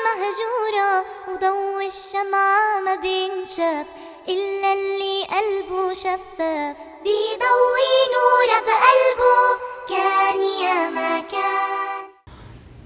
مهجورة وضوء الشمعة ما بينشاف إلا اللي قلبه شفاف بيضوي نور بقلبه كان يا ما كان.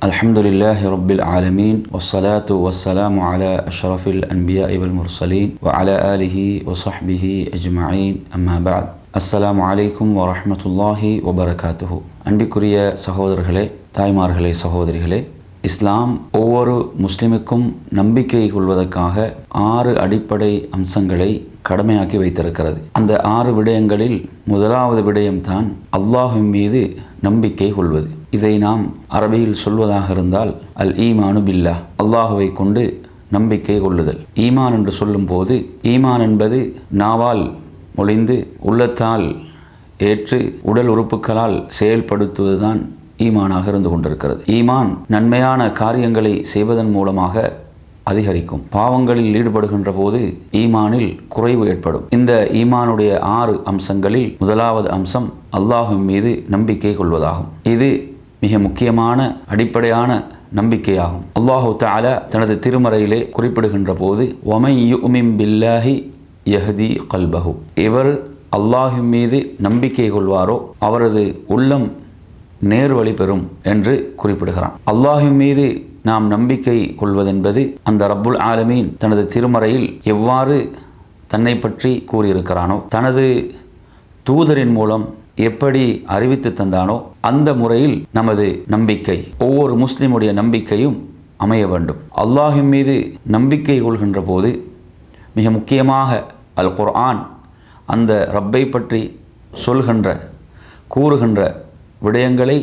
الحمد لله رب العالمين والصلاة والسلام على أشرف الأنبياء والمرسلين وعلى آله وصحبه أجمعين أما بعد. அஸ்ஸலாமு அலைக்கும் வரஹ்மத்துல்லாஹி வபரகாத்துஹு. அன்பிற்குரிய சகோதரர்களே, தாய்மார்களே, சகோதரிகளே, இஸ்லாம் ஒவ்வொரு முஸ்லிமுக்கும் நம்பிக்கை கொள்வதற்காக 6 அடிப்படை அம்சங்களை கடமையாக்கி வைத்திருக்கிறது. அந்த 6 விடயங்களில் முதலாவது விடயம்தான் அல்லாஹ்வின் மீது நம்பிக்கை கொள்வது. இதை நாம் அரபியில் சொல்வதாக இருந்தால் அல் ஈமானு பில்லாஹ், அல்லாஹுவை கொண்டு நம்பிக்கை கொள்ளுதல். ஈமான் என்று சொல்லும்போது ஈமான் என்பது நாவால் மொழிந்து உள்ளத்தால் ஏற்று உடல் உறுப்புகளால் செயல்படுத்துவதுதான் ஈமானாக இருந்து கொண்டிருக்கிறது. ஈமான் நன்மையான காரியங்களை செய்வதன் மூலமாக அதிகரிக்கும். பாவங்களில் ஈடுபடுகின்ற போது ஈமானில் குறைவு ஏற்படும். இந்த ஈமானுடைய 6 அம்சங்களில் முதலாவது அம்சம் அல்லாஹ்வின் மீது நம்பிக்கை கொள்வதாகும். இது மிக முக்கியமான அடிப்படையான நம்பிக்கையாகும். அல்லாஹு தஆலா தனது திருமறையிலே குறிப்பிடுகின்ற போது வமை யுமின் பில்லாஹி யஹ்தி கல்பஹு, இவர் அல்லாஹ்வின் மீது நம்பிக்கை கொள்வாரோ அவரது உள்ளம் நேர்வழி பெறும் என்று குறிப்பிடுகிறான். அல்லாஹ்வின் மீது நாம் நம்பிக்கை கொள்வதென்பது அந்த ரப்புல் ஆலமீன் தனது திருமறையில் எவ்வாறு தன்னை பற்றி கூறியிருக்கிறானோ, தனது தூதரின் மூலம் எப்படி அறிவித்து தந்தானோ அந்த முறையில் நமது நம்பிக்கை, ஒவ்வொரு முஸ்லிமுடைய நம்பிக்கையும் அமைய வேண்டும். அல்லாஹ்வின் மீது நம்பிக்கை கொள்கின்ற போது மிக முக்கியமாக அல் குர்ஆன் அந்த ரப்பை பற்றி சொல்கின்ற கூறுகின்ற விடயங்களை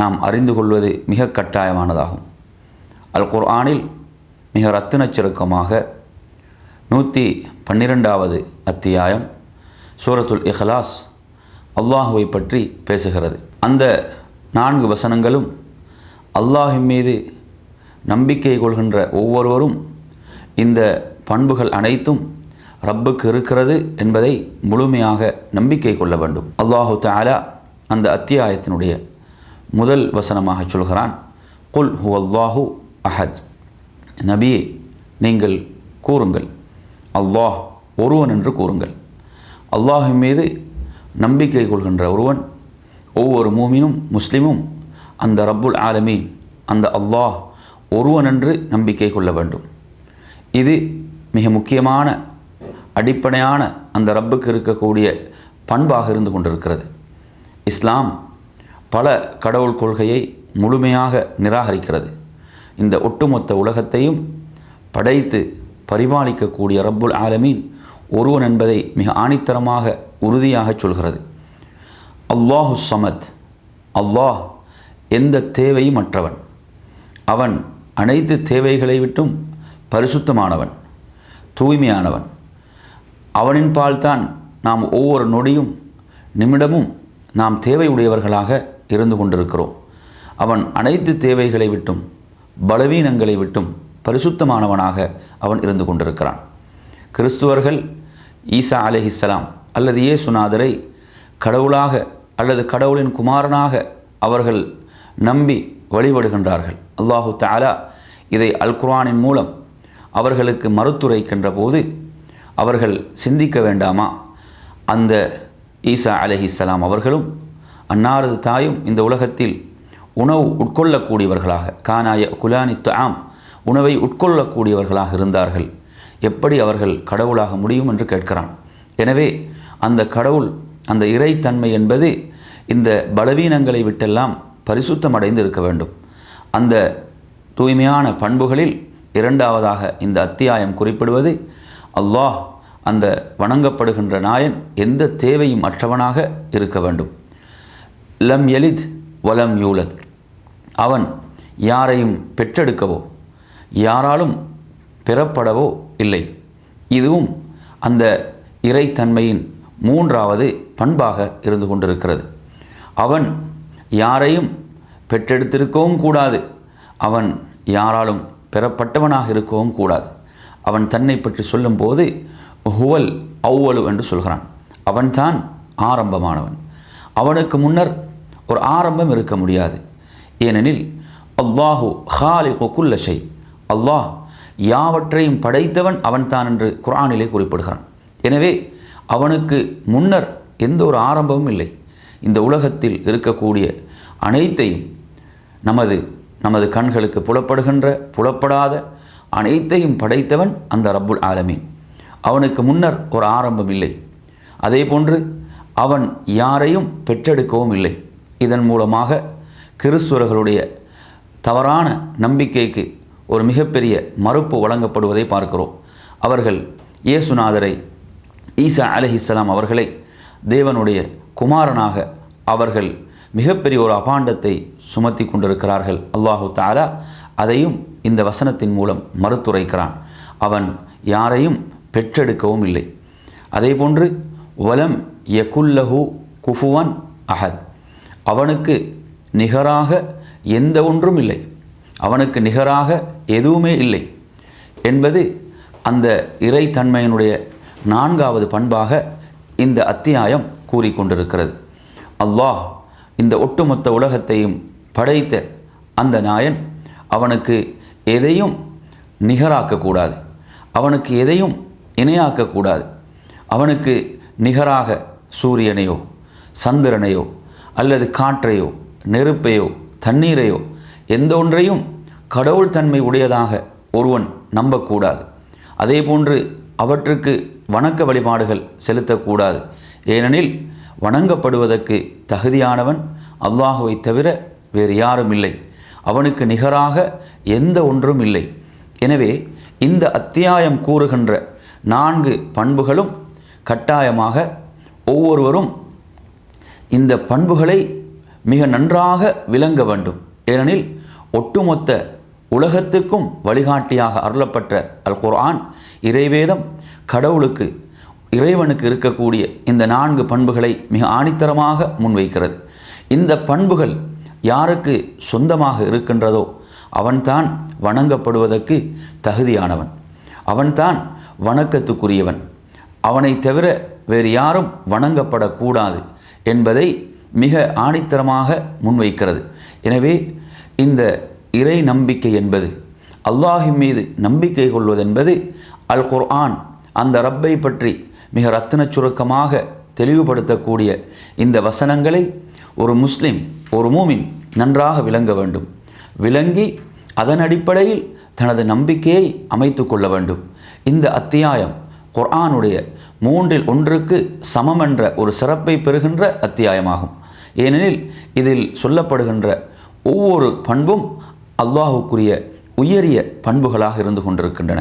நாம் அறிந்து கொள்வது மிக கட்டாயமானதாகும். அல் குர்ஆனில் மிக ரத்தினச் சுருக்கமாக 112வது அத்தியாயம் சூரத்துல் இஹ்லாஸ் அல்லாஹுவை பற்றி பேசுகிறது. அந்த 4 வசனங்களும் அல்லாஹ்வின் மீது நம்பிக்கை கொள்கின்ற ஒவ்வொருவரும் இந்த பண்புகள் அனைத்தும் ரப்புக்கு இருக்கிறது என்பதை முழுமையாக நம்பிக்கை கொள்ள வேண்டும். அல்லாஹு தஆலா அந்த அத்தியாயத்தினுடைய முதல் வசனமாக சொல்கிறான், குல் ஹுவல்லாஹு அஹத். நபியே, நீங்கள் கூறுங்கள், அல்லாஹ் ஒருவன் என்று கூறுங்கள். அல்லாஹ்வின் மீது நம்பிக்கை கொள்கின்ற ஒருவன், ஒவ்வொரு மூமினும் முஸ்லிமும் அந்த ரப்புல் ஆலமீன் அந்த அல்லாஹ் ஒருவன் என்று நம்பிக்கை கொள்ள வேண்டும். இது மிக முக்கியமான அடிப்படையான அந்த ரப்புக்கு இருக்கக்கூடிய பண்பாக இருந்து கொண்டிருக்கிறது. இஸ்லாம் பல கடவுள் கொள்கையை முழுமையாக நிராகரிக்கிறது. இந்த ஒட்டுமொத்த உலகத்தையும் படைத்து பரிபாலிக்கக்கூடிய ரப்புல் ஆலமீன் ஒருவன் என்பதை மிக ஆணித்தரமாக உறுதியாக சொல்கிறது. அல்லாஹு ஸமத், அல்லாஹ் எந்த தேவையும் அற்றவன், அவன் அனைத்து தேவைகளை விட்டும் பரிசுத்தமானவன், தூய்மையானவன். அவனின் பால்தான் நாம் ஒவ்வொரு நொடியும் நிமிடமும் நாம் தேவையுடையவர்களாக இருந்து கொண்டிருக்கிறோம். அவன் அனைத்து தேவைகளை விட்டும் பலவீனங்களை விட்டும் பரிசுத்தமானவனாக அவன் இருந்து கொண்டிருக்கிறான். கிறிஸ்துவர்கள் ஈசா அலைஹிஸ்ஸலாம் அல்லது இயேசுநாதரை கடவுளாக அல்லது கடவுளின் குமாரனாக அவர்கள் நம்பி வழிபடுகின்றார்கள். அல்லாஹு தஆலா இதை அல் குர்ஆனின் மூலம் அவர்களுக்கு மறுத்துரைக்கின்ற போது அவர்கள் சிந்திக்க வேண்டாமா, அந்த ஈசா அலைஹிஸ்ஸலாம் அவர்களும் அன்னாரது தாயும் இந்த உலகத்தில் உணவு உட்கொள்ளக்கூடியவர்களாக கானாய குலானி துஆம், உணவை உட்கொள்ளக்கூடியவர்களாக இருந்தார்கள், எப்படி அவர்கள் கடவுளாக முடியும் என்று கேட்கிறான். எனவே அந்த கடவுள், அந்த இறைத்தன்மை என்பது இந்த பலவீனங்களை விட்டெல்லாம் பரிசுத்தமடைந்து இருக்க வேண்டும். அந்த தூய்மையான பண்புகளில் இரண்டாவதாக இந்த அத்தியாயம் குறிப்பிடுவது அல்லாஹ் அந்த வணங்கப்படுகின்ற நாயன் எந்த தேவையும் அற்றவனாக இருக்க வேண்டும். லம் யலித் வலம் யூலத், அவன் யாரையும் பெற்றெடுக்கவோ யாராலும் பெறப்படவோ இல்லை. இதுவும் அந்த இறைத்தன்மையின் 3வது பண்பாக இருந்து கொண்டிருக்கிறது. அவன் யாரையும் பெற்றெடுத்திருக்கவும் கூடாது, அவன் யாராலும் பெறப்பட்டவனாக இருக்கவும் கூடாது. அவன் தன்னை பற்றி சொல்லும்போது ஹுவல் அவ்வலு என்று சொல்கிறான். அவன்தான் ஆரம்பமானவன். அவனுக்கு முன்னர் ஒரு ஆரம்பம் இருக்க முடியாது. ஏனெனில் அல்லாஹு ஹாலிகு குல்ல ஷை, அல்லாஹ் யாவற்றையும் படைத்தவன் அவன்தான் என்று குர்ஆனிலே குறிப்பிடுகிறான். எனவே அவனுக்கு முன்னர் எந்த ஒரு ஆரம்பமும் இல்லை. இந்த உலகத்தில் இருக்கக்கூடிய அனைத்தையும் நமது கண்களுக்கு புலப்படுகின்ற புலப்படாத அனைத்தையும் படைத்தவன் அந்த ரப்புல் ஆலமீன். அவனுக்கு முன்னர் ஒரு ஆரம்பம் இல்லை. அதே போன்று அவன் யாரையும் பெற்றெடுக்கவும் இல்லை. இதன் மூலமாக கிறிஸ்துவர்களுடைய தவறான நம்பிக்கைக்கு ஒரு மிகப்பெரிய மறுப்பு வழங்கப்படுவதை பார்க்கிறோம். அவர்கள் இயேசுநாதரை, ஈசா அலைஹிஸ்ஸலாம் அவர்களை தேவனுடைய குமாரனாக அவர்கள் மிகப்பெரிய ஒரு அபாண்டத்தை சுமத்தி கொண்டிருக்கிறார்கள். அல்லாஹு தஆலா அதையும் இந்த வசனத்தின் மூலம் மறுத்துரைக்கிறான். அவன் யாரையும் பெற்றெடுக்கவும் இல்லை. அதே போன்று வலம் யகுல்லஹு குஃபுவன் அஹத், அவனுக்கு நிகராக எந்த ஒன்றும் இல்லை, அவனுக்கு நிகராக எதுவுமே இல்லை என்பது அந்த இறைத்தன்மையினுடைய 4வது பண்பாக இந்த அத்தியாயம் கூறிக்கொண்டிருக்கிறது. அல்லாஹ் இந்த ஒட்டுமொத்த உலகத்தையும் படைத்த அந்த நாயன் அவனுக்கு எதையும் நிகராக்கக்கூடாது, அவனுக்கு எதையும் இணையாக்கக்கூடாது. அவனுக்கு நிகராக சூரியனையோ சந்திரனையோ அல்லது காற்றையோ நெருப்பையோ தண்ணீரையோ எந்த ஒன்றையும் கடவுள் தன்மை உடையதாக ஒருவன் நம்பக்கூடாது. அதே போன்று அவற்றுக்கு வணக்க வழிபாடுகள் செலுத்தக்கூடாது. ஏனெனில் வணங்கப்படுவதற்கு தகுதியானவன் அல்லாஹுவை தவிர வேறு யாரும் இல்லை. அவனுக்கு நிகராக எந்த ஒன்றும் இல்லை. எனவே இந்த அத்தியாயம் கூறுகின்ற 4 பண்புகளும் கட்டாயமாக ஒவ்வொருவரும் இந்த பண்புகளை மிக நன்றாக விளங்க வேண்டும். ஏனெனில் ஒட்டுமொத்த உலகத்துக்கும் வழிகாட்டியாக அருளப்பட்ட அல் குர்ஆன் இறைவேதம் கடவுளுக்கு இறைவனுக்கு இருக்கக்கூடிய இந்த 4 பண்புகளை மிக ஆணித்தரமாக முன்வைக்கிறது. இந்த பண்புகள் யாருக்கு சொந்தமாக இருக்கின்றதோ அவன்தான் வணங்கப்படுவதற்கு தகுதியானவன், அவன்தான் வணக்கத்துக்குரியவன். அவனை தவிர வேறு யாரும் வணங்கப்படக்கூடாது என்பதை மிக ஆணித்தரமாக முன்வைக்கிறது. எனவே இந்த இறை நம்பிக்கை என்பது, அல்லாஹின் மீது நம்பிக்கை கொள்வதென்பது அல் குர்ஆன் அந்த ரப்பை பற்றி மிக ரத்தின சுருக்கமாக தெளிவுபடுத்தக்கூடிய இந்த வசனங்களை ஒரு முஸ்லிம், ஒரு மூமின் நன்றாக விளங்க வேண்டும். விளங்கி அதன் அடிப்படையில் தனது நம்பிக்கையை அமைத்து கொள்ள வேண்டும். இந்த அத்தியாயம் குர்ஆனுடைய 3ல் 1க்கு சமம் என்ற ஒரு சிறப்பை பெறுகின்ற அத்தியாயமாகும். ஏனெனில் இதில் சொல்லப்படுகின்ற ஒவ்வொரு பண்பும் அல்லாஹுக்குரிய உயரிய பண்புகளாக இருந்து கொண்டிருக்கின்றன.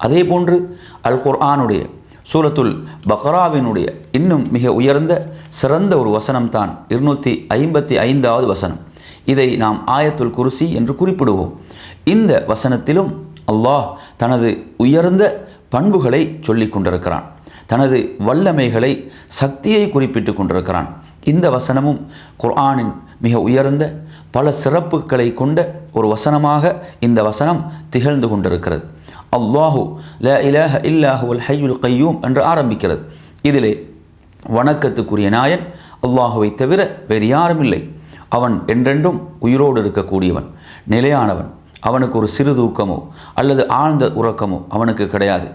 அதே போன்று அல் குர்ஆனுடைய சூரத்துல் பக்ராவினுடைய இன்னும் மிக உயர்ந்த சிறந்த ஒரு வசனம்தான் 255வது வசனம். இதை நாம் ஆயத்துல் குர்சி என்று குறிப்பிடுவோம். இந்த வசனத்திலும் அல்லாஹ் தனது உயர்ந்த பண்புகளை சொல்லிக் கொண்டிருக்கிறான், தனது வல்லமைகளை, சக்தியை குறிப்பிட்டு கொண்டிருக்கிறான். இந்த வசனமும் குர்ஆனின் மிக உயர்ந்த பல சிறப்புகளை கொண்ட ஒரு வசனமாக இந்த வசனம் திகழ்ந்து கொண்டிருக்கிறது. அல்லாஹு லா இலாஹ இல்லாஹுல் ஹய்யுல் கய்யூம் என்று ஆரம்பிக்கிறது. இதிலே வணக்கத்துக்குரிய நாயன் அல்லாஹுவை தவிர வேறு யாரும் இல்லை. அவன் என்றென்றும் உயிரோடு இருக்கக்கூடியவன், நிலையானவன். அவனுக்கு ஒரு சிறு தூக்கமோ அல்லது ஆழ்ந்த உறக்கமோ அவனுக்கு கிடையாது.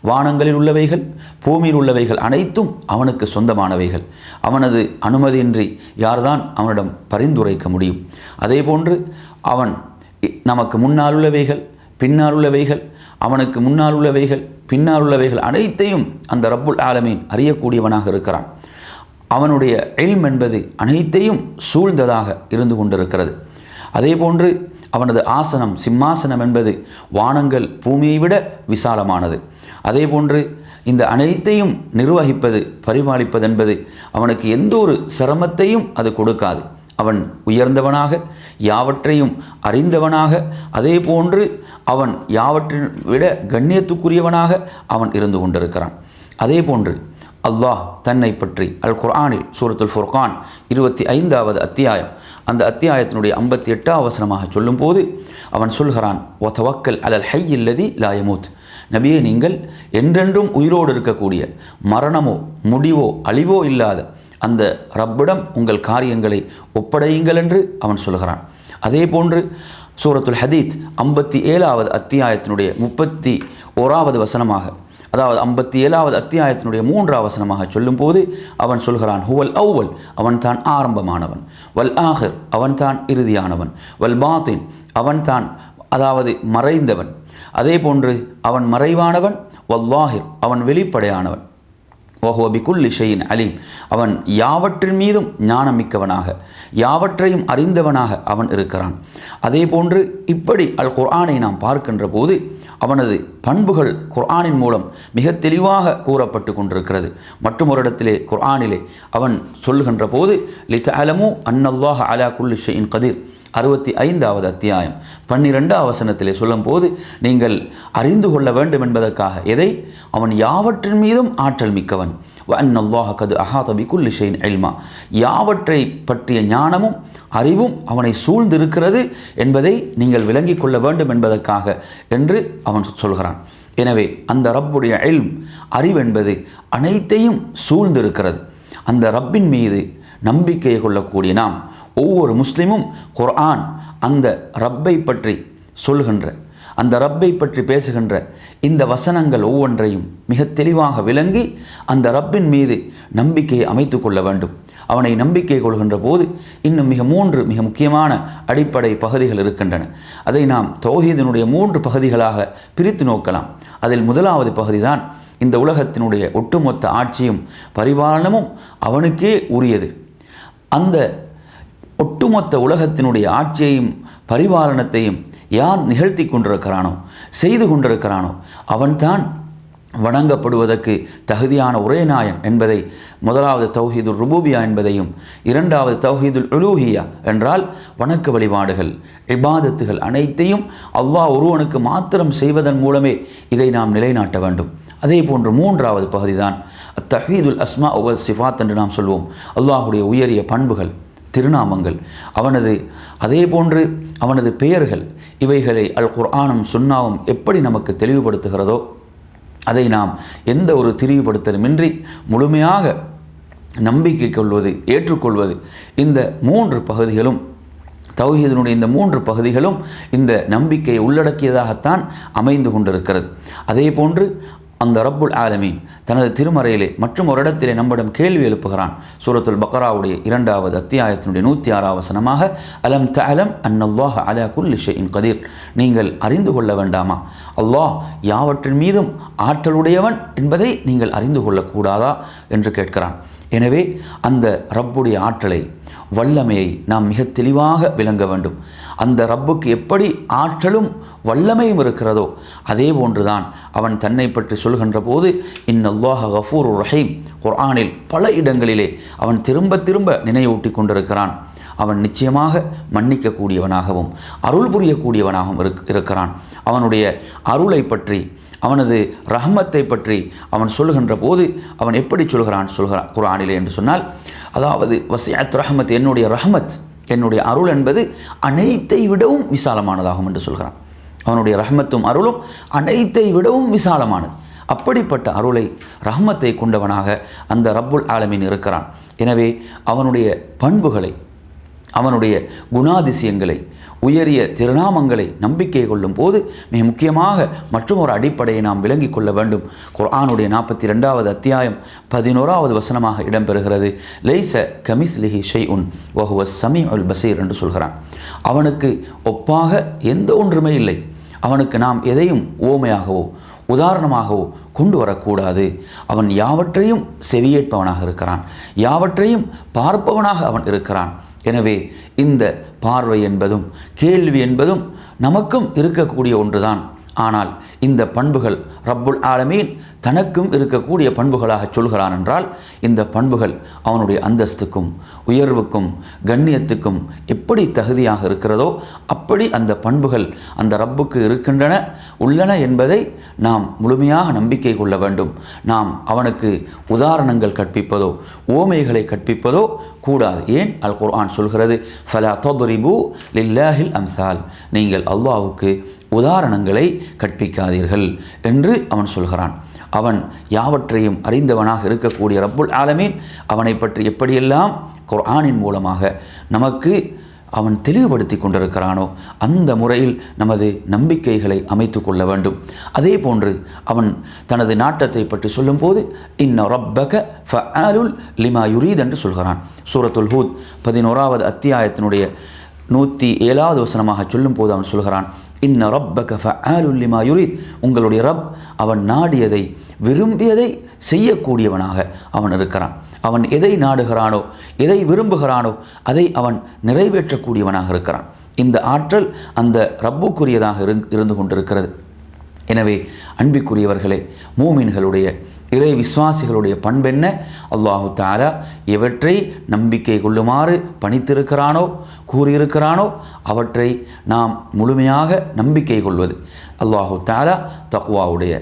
வானங்களில் உள்ளவைகள் பூமியில் உள்ளவைகள் அனைத்தும் அவனுக்கு சொந்தமானவைகள். அவனது அனுமதியின்றி யார்தான் அவனிடம் பரிந்துரைக்க முடியும்? அதே போன்று அவன் நமக்கு முன்னால் உள்ளவைகள் பின்னால் உள்ளவைகள், அவனுக்கு முன்னால் உள்ளவைகள் பின்னால் உள்ளவைகள் அனைத்தையும் அந்த ரப்புல் ஆலமீன் அறியக்கூடியவனாக இருக்கிறான். அவனுடைய இல்ம் என்பது அனைத்தையும் சூழ்ந்ததாக இருந்து கொண்டிருக்கிறது. அதே போன்று அவனது ஆசனம், சிம்மாசனம் என்பது வானங்கள் பூமியை விட விசாலமானது. அதே போன்று இந்த அனைத்தையும் நிர்வகிப்பது, பரிபாலிப்பது என்பது அவனுக்கு எந்த ஒரு சிரமத்தையும் அது கொடுக்காது. அவன் உயர்ந்தவனாக, யாவற்றையும் அறிந்தவனாக, அதே போன்று அவன் யாவற்றின் விட கண்ணியத்துக்குரியவனாக அவன் இருந்து கொண்டிருக்கிறான். அதே போன்று அல்லாஹ் தன்னை பற்றி அல் குர்ஆனில் சூரத்துல் ஃபுர்கான் 25வது அத்தியாயம், அந்த அத்தியாயத்தினுடைய 58வது வசனமாக சொல்லும்போது அவன் சொல்கிறான், வதவக்கல் அலல் ஹய்யில்லதி லா யமூத். நபியே, நீங்கள் என்றென்றும் உயிரோடு இருக்கக்கூடிய, மரணமோ முடிவோ அழிவோ இல்லாத அந்த ரப்பிடம் உங்கள் காரியங்களை ஒப்படையுங்கள் என்று அவன் சொல்கிறான். அதே போன்று சூரத்துல் ஹதீத் 57வது அத்தியாயத்தினுடைய 31வது வசனமாக, அதாவது 57வது அத்தியாயத்தினுடைய 3வது வசனமாக சொல்லும்போது அவன் சொல்கிறான், ஹுவல் அவ்வல், அவன் தான் ஆரம்பமானவன், வல் ஆஹிர், அவன் தான் இறுதியானவன், வல் பாத்தின், அவன் தான் அதாவது மறைந்தவன், அதே போன்று அவன் மறைவானவன், வல்லாஹிர், அவன் வெளிப்படையானவன், வஹுவ பிகுல்லி ஷைஇன் அலீம், அவன் யாவற்றின் மீதும் ஞானமிக்கவனாக யாவற்றையும் அறிந்தவனாக அவன் இருக்கிறான். அதே போன்று இப்படி அல் குர்ஆனை நாம் பார்க்கின்ற போது அவனது பண்புகள் குர்ஆனின் மூலம் மிக தெளிவாக கூறப்பட்டு கொண்டிருக்கிறது. மற்றும் ஒரு இடத்திலே குர்ஆனிலே அவன் சொல்லுகின்ற போது லிதஅலமு அன்னல்லாஹ அலா குல்லி ஷைஇன் கதீர் 65வது அத்தியாயம் 12வது வசனத்திலே சொல்லும் போது நீங்கள் அறிந்து கொள்ள வேண்டும் என்பதற்காக எதை? அவன் யாவற்றின் மீதும் ஆற்றல் மிக்கவன். வஅன்னல்லாஹ கத் அஹாத பிகுல்லி ஷைஇன் இல்மா, யாவற்றை பற்றிய ஞானமும் அறிவும் அவனை சூழ்ந்திருக்கிறது என்பதை நீங்கள் விளங்கிக் கொள்ள வேண்டும் என்பதற்காக என்று அவன் சொல்கிறான். எனவே அந்த ரப்புடைய இல்ம், அறிவென்பது அனைத்தையும் சூழ்ந்திருக்கிறது. அந்த ரப்பின் மீது நம்பிக்கை கொள்ளக்கூடிய நாம் ஒவ்வொரு முஸ்லிமும் குர்ஆன் அந்த ரப்பை பற்றி சொல்கின்ற, அந்த ரப்பை பற்றி பேசுகின்ற இந்த வசனங்கள் ஒவ்வொன்றையும் மிக தெளிவாக விளங்கி அந்த ரப்பின் மீது நம்பிக்கையை அமைத்து கொள்ள வேண்டும். அவனை நம்பிக்கை கொள்கின்ற போது இன்னும் மிக முக்கியமான அடிப்படை பகுதிகள் இருக்கின்றன. அதை நாம் தௌஹீதினுடைய 3 பகுதிகளாக பிரித்து நோக்கலாம். அதில் முதலாவது பகுதி தான் இந்த உலகத்தினுடைய ஒட்டுமொத்த ஆட்சியும் பரிபாலனமும் அவனுக்கே உரியது. அந்த ஒட்டுமொத்த உலகத்தினுடைய ஆட்சியையும் பரிபாலனத்தையும் யார் நிகழ்த்தி கொண்டிருக்கிறானோ, செய்து கொண்டிருக்கிறானோ, அவன்தான் வணங்கப்படுவதற்கு தகுதியான ஒரே நாயன் என்பதை முதலாவது தௌஹீதுல் ருபூபியா என்பதையும், இரண்டாவது தௌஹீதுல் உலூஹியா என்றால் வணக்க வழிபாடுகள் இபாதத்துகள் அனைத்தையும் அல்லாஹ் ஒருவனுக்கு மாத்திரம் செய்வதன் மூலமே இதை நாம் நிலைநாட்ட வேண்டும். அதே போன்று மூன்றாவது பகுதி தான் தஹ்வீதுல் அஸ்மா வ சிஃபாத் என்று நாம் சொல்வோம். அல்லாஹுடைய உயரிய பண்புகள், திருநாமங்கள், அவனது அதே போன்று அவனது பெயர்கள், இவைகளை அல் குர்ஆனும் சுன்னாவும் எப்படி நமக்கு தெளிவுபடுத்துகிறதோ அதை நாம் எந்த ஒரு திரிவுபடுத்தலுமின்றி முழுமையாக நம்பிக்கை கொள்வது, ஏற்றுக்கொள்வது, இந்த 3 பகுதிகளும் தௌஹீதினுடைய இந்த 3 பகுதிகளும் இந்த நம்பிக்கையை உள்ளடக்கியதாகத்தான் அமைந்து கொண்டிருக்கிறது. அதே போன்று அந்த ரப்புல் ஆலமீன் தனது திருமறையிலே மற்றும் ஒரு இடத்திலே நம்மிடம் கேள்வி எழுப்புகிறான். சூரத்துல் பக்ராவுடைய 2வது அத்தியாயத்தினுடைய 106வது வசனமாக, அலம் தஅலம் அன்னல்லாஹ அலா குல்லி ஷைஇன் கதீர், நீங்கள் அறிந்து கொள்ள வேண்டாமா அல்லாஹ் யாவற்றின் மீதும் ஆற்றலுடையவன் என்பதை நீங்கள் அறிந்து கொள்ளக்கூடாதா என்று கேட்கிறான். எனவே அந்த ரப்புடைய ஆற்றலை, வல்லமையை நாம் மிக தெளிவாக விளங்க வேண்டும். அந்த ரப்புக்கு எப்படி ஆற்றலும் வல்லமையும் இருக்கிறதோ அதே போன்றுதான் அவன் தன்னை பற்றி சொல்கின்ற போது இன்னல்லாஹ கஃபூருர் ரஹீம், குர்ஆனில் பல இடங்களிலே அவன் திரும்ப திரும்ப நினைவூட்டி கொண்டிருக்கிறான். அவன் நிச்சயமாக மன்னிக்கக்கூடியவனாகவும் அருள் புரியக்கூடியவனாகவும் இருக்கிறான். அவனுடைய அருளை பற்றி, அவனது ரஹ்மத்தை பற்றி அவன் சொல்கின்ற போது அவன் எப்படி சொல்கிறான் குர்ஆனிலே என்று சொன்னால், அதாவது வசிஅத் ரஹ்மத், என்னுடைய ரஹ்மத், என்னுடைய அருள் என்பது அனைத்தை விடவும் விசாலமானதாகும் என்று சொல்கிறான். அவனுடைய ரஹ்மத்தும் அருளும் அனைத்தை விடவும் விசாலமானது. அப்படிப்பட்ட அருளை, ரஹ்மத்தை கொண்டவனாக அந்த ரப்புல் ஆலமீன் இருக்கிறான். எனவே அவனுடைய பண்புகளை, அவனுடைய குணாதிசயங்களை, உயரிய திருநாமங்களை நம்பிக்கை கொள்ளும் போது மிக முக்கியமாக மற்றும் ஒரு அடிப்படையை நாம் விளங்கிக் கொள்ள வேண்டும். குர்ஆனுடைய 42வது அத்தியாயம் 11வது வசனமாக இடம்பெறுகிறது. லைஸ கமிஸ்லிஹி ஷைஉன் வஹுவஸ் ஸமீஉல் பஸீர் என்று சொல்கிறான். அவனுக்கு ஒப்பாக எந்த ஒன்றுமே இல்லை. அவனுக்கு நாம் எதையும் ஓமையாகவோ உதாரணமாகவோ கொண்டு வரக்கூடாது. அவன் யாவற்றையும் செவியேற்பவனாக இருக்கிறான், யாவற்றையும் பார்ப்பவனாக அவன் இருக்கிறான். எனவே இந்த பார்வை என்பதும் கேள்வி என்பதும் நமக்கும் இருக்கக்கூடிய ஒன்றுதான். ஆனால் இந்த பண்புகள் ரப்புல் ஆலமீன் தனக்கும் இருக்கக்கூடிய பண்புகளாக சொல்கிறான் என்றால், இந்த பண்புகள் அவனுடைய அந்தஸ்துக்கும் உயர்வுக்கும் கண்ணியத்துக்கும் எப்படி தகுதியாக இருக்கிறதோ அப்படி அந்த பண்புகள் அந்த ரப்புக்கு இருக்கின்றன, உள்ளன என்பதை நாம் முழுமையாக நம்பிக்கை கொள்ள வேண்டும். நாம் அவனுக்கு உதாரணங்கள் கற்பிப்பதோ ஓமைகளை கற்பிப்பதோ கூடாது. ஏன்? அல் குர்ஆன் சொல்கிறது, ஃபலா தத்ரிபு லில்லாஹில் அம்சால், நீங்கள் அல்லாஹ்வுக்கு உதாரணங்களை கற்பிக்காதீர்கள் என்று அவன் சொல்கிறான். அவன் யாவற்றையும் அறிந்தவனாக இருக்கக்கூடிய ரப்புல் ஆலமீன் அவனை பற்றி எப்படியெல்லாம் குர்ஆனின் மூலமாக நமக்கு அவன் தெளிவுபடுத்தி கொண்டிருக்கிறானோ அந்த முறையில் நமது நம்பிக்கைகளை அமைத்து கொள்ள வேண்டும். அதே போன்று அவன் தனது நாட்டத்தை பற்றி சொல்லும்போது இன்ன ரப்பக ஃபஅலுல் லிமா யுரீத் என்று சொல்கிறான். சூரத்துல் ஹூத் 11வது அத்தியாயத்தினுடைய 107வது வசனமாக சொல்லும் போது அவன் சொல்கிறான் இன்ன ரப்பக ஃபஅலுல் லிமா யுரீத், உங்களுடைய ரப் அவன் நாடியதை விரும்பியதை செய்யக்கூடியவனாக அவன் இருக்கிறான். அவன் எதை நாடுகிறானோ எதை விரும்புகிறானோ அதை அவன் நிறைவேற்றக்கூடியவனாக இருக்கிறான். இந்த ஆற்றல் அந்த ரப்புக்குரியதாக இருந்து கொண்டிருக்கிறது. எனவே அன்பிற்குரியவர்களே, மூமின்களுடைய இறை விசுவாசிகளுடைய பண்பென்ன? அல்லாஹு தஆலா எவற்றை நம்பிக்கை கொள்ளுமாறு பணித்திருக்கிறானோ கூறியிருக்கிறானோ அவற்றை நாம் முழுமையாக நம்பிக்கை கொள்வது. அல்லாஹு தஆலா தக்வாவுடைய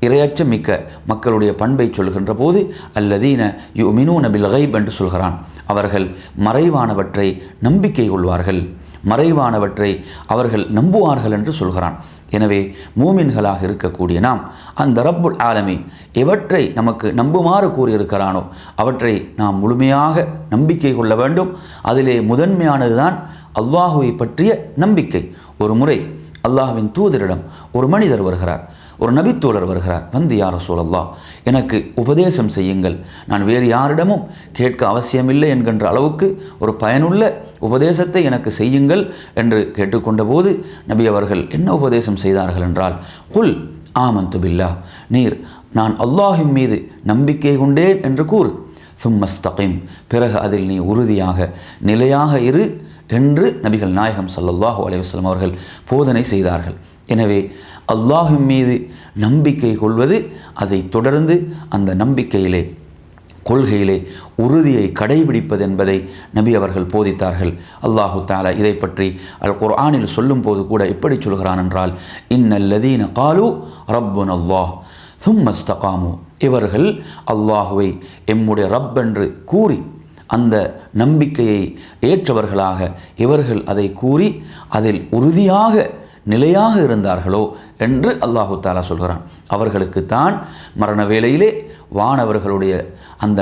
இரையச்சம் மிக்க மக்களுடைய பண்பை சொல்கின்ற போது அல்லதீன யுமினூன பில் கைப் என்று சொல்கிறான். அவர்கள் மறைவானவற்றை நம்பிக்கை கொள்வார்கள், மறைவானவற்றை அவர்கள் நம்புவார்கள் என்று சொல்கிறான். எனவே மூமின்களாக இருக்கக்கூடிய நாம் அந்த ரப்புல் ஆலமீன் எவற்றை நமக்கு நம்புமாறு கூறியிருக்கிறானோ அவற்றை நாம் முழுமையாக நம்பிக்கை கொள்ள வேண்டும். அதிலே முதன்மையானதுதான் அல்லாஹுவை பற்றிய நம்பிக்கை. ஒரு முறை அல்லாஹ்வின் தூதரிடம் ஒரு மனிதர் வருகிறார், ஒரு நபித்தோழர் வருகிறார். வந்து யா ரசூலல்லாஹ், எனக்கு உபதேசம் செய்யுங்கள், நான் வேறு யாரிடமும் கேட்க அவசியமில்லை என்கின்ற அளவுக்கு ஒரு பயனுள்ள உபதேசத்தை எனக்கு செய்யுங்கள் என்று கேட்டுக்கொண்ட போது நபி அவர்கள் என்ன உபதேசம் செய்தார்கள் என்றால், குல் ஆமன்து பில்லாஹ், நீர் நான் அல்லாஹின் மீது நம்பிக்கை கொண்டேன் என்று கூறு, சும்மஸ்தகிம், பிறகு அதில் நீ உறுதியாக நிலையாக இரு என்று நபிகள் நாயகம் ஸல்லல்லாஹு அலைஹி வஸல்லம் அவர்கள் போதனை செய்தார்கள். எனவே அல்லாஹின் மீது நம்பிக்கை கொள்வது, அதை தொடர்ந்து அந்த நம்பிக்கையிலே கொள்கையிலே உறுதியை கடைபிடிப்பது என்பதை நபி அவர்கள் போதித்தார்கள். அல்லாஹு தஆலா இதை பற்றி அல் குர்ஆனில் சொல்லும் போது கூட எப்படி சொல்கிறான் என்றால், இன்னல்லதீன காலு ரப்புன அல்லாஹ் சும்ம இஸ்தகாமு, இவர்கள் அல்லாஹுவை எம்முடைய ரப் என்று கூறி அந்த நம்பிக்கையை ஏற்றவர்களாக இவர்கள் அதை கூறி அதில் உறுதியாக நிலையாக இருந்தார்களோ என்று அல்லாஹு தஆலா சொல்கிறான். அவர்களுக்குத்தான் மரண வேளையிலே வானவர்களுடைய அந்த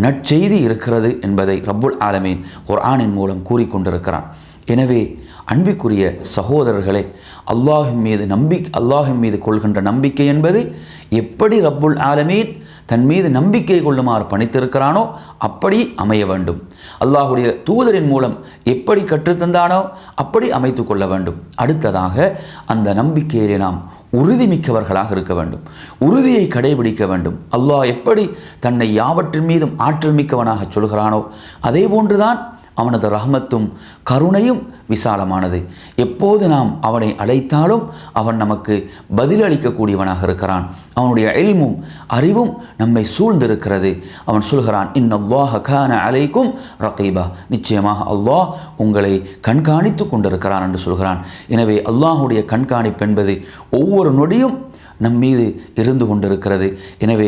நற்செய்தி இருக்கிறது என்பதை ரப்புல் ஆலமீன் குர்ஆனின் மூலம் கூறிக்கொண்டிருக்கிறான். எனவே அன்பிற்குரிய சகோதரர்களே, அல்லாஹின் மீது கொள்கின்ற நம்பிக்கை என்பது எப்படி ரப்புல் ஆலமீன் தன் மீது நம்பிக்கை கொள்ளுமாறு பணித்திருக்கிறானோ அப்படி அமைய வேண்டும். அல்லாஹுடைய தூதரின் மூலம் எப்படி கற்றுத்தந்தானோ அப்படி அமைத்து கொள்ள வேண்டும். அடுத்ததாக அந்த நம்பிக்கையிலே நாம் உறுதிமிக்கவர்களாக இருக்க வேண்டும், உறுதியை கடைபிடிக்க வேண்டும். அல்லாஹ் எப்படி தன்னை யாவற்றின் மீதும் ஆற்றல் மிக்கவனாக சொல்கிறானோ அதே போன்றுதான் அவனது ரஹ்மத்தும் கருணையும் விசாலமானது. எப்போது நாம் அவனை அழைத்தாலும் அவன் நமக்கு பதிலளிக்கக்கூடியவனாக இருக்கிறான். அவனுடைய இல்மும் அறிவும் நம்மை சூழ்ந்திருக்கிறது. அவன் சொல்கிறான், இன்னல்லாஹ கான அலைக்கும் ரகீபா, நிச்சயமாக அல்லாஹ் உங்களை கண்காணித்து கொண்டிருக்கிறான் என்று சொல்கிறான். எனவே அல்லாஹுடைய கண்காணிப்பு என்பது ஒவ்வொரு நொடியும் நம் மீது இருந்து கொண்டிருக்கிறது. எனவே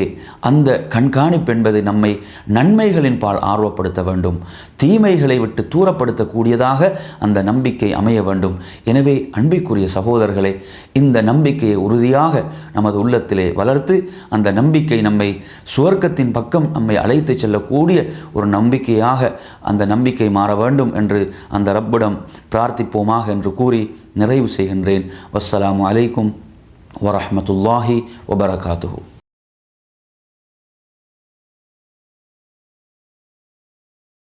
அந்த கண்காணிப்பு என்பது நம்மை நன்மைகளின் பால் ஆர்வப்படுத்த வேண்டும், தீமைகளை விட்டு தூரப்படுத்தக்கூடியதாக அந்த நம்பிக்கை அமைய வேண்டும். எனவே அன்பிற்குரிய சகோதரர்களே, இந்த நம்பிக்கையை உறுதியாக நமது உள்ளத்திலே வளர்த்து அந்த நம்பிக்கை நம்மை சுவர்க்கத்தின் பக்கம் நம்மை அழைத்து செல்லக்கூடிய ஒரு நம்பிக்கையாக அந்த நம்பிக்கை மாற வேண்டும் என்று அந்த ரப்பிடம் பிரார்த்திப்போமாக என்று கூறி நிறைவு செய்கின்றேன். வஸ்ஸலாமு அலைக்கும் வரஹ்மத்துல்லாஹி வபரகாத்துஹு.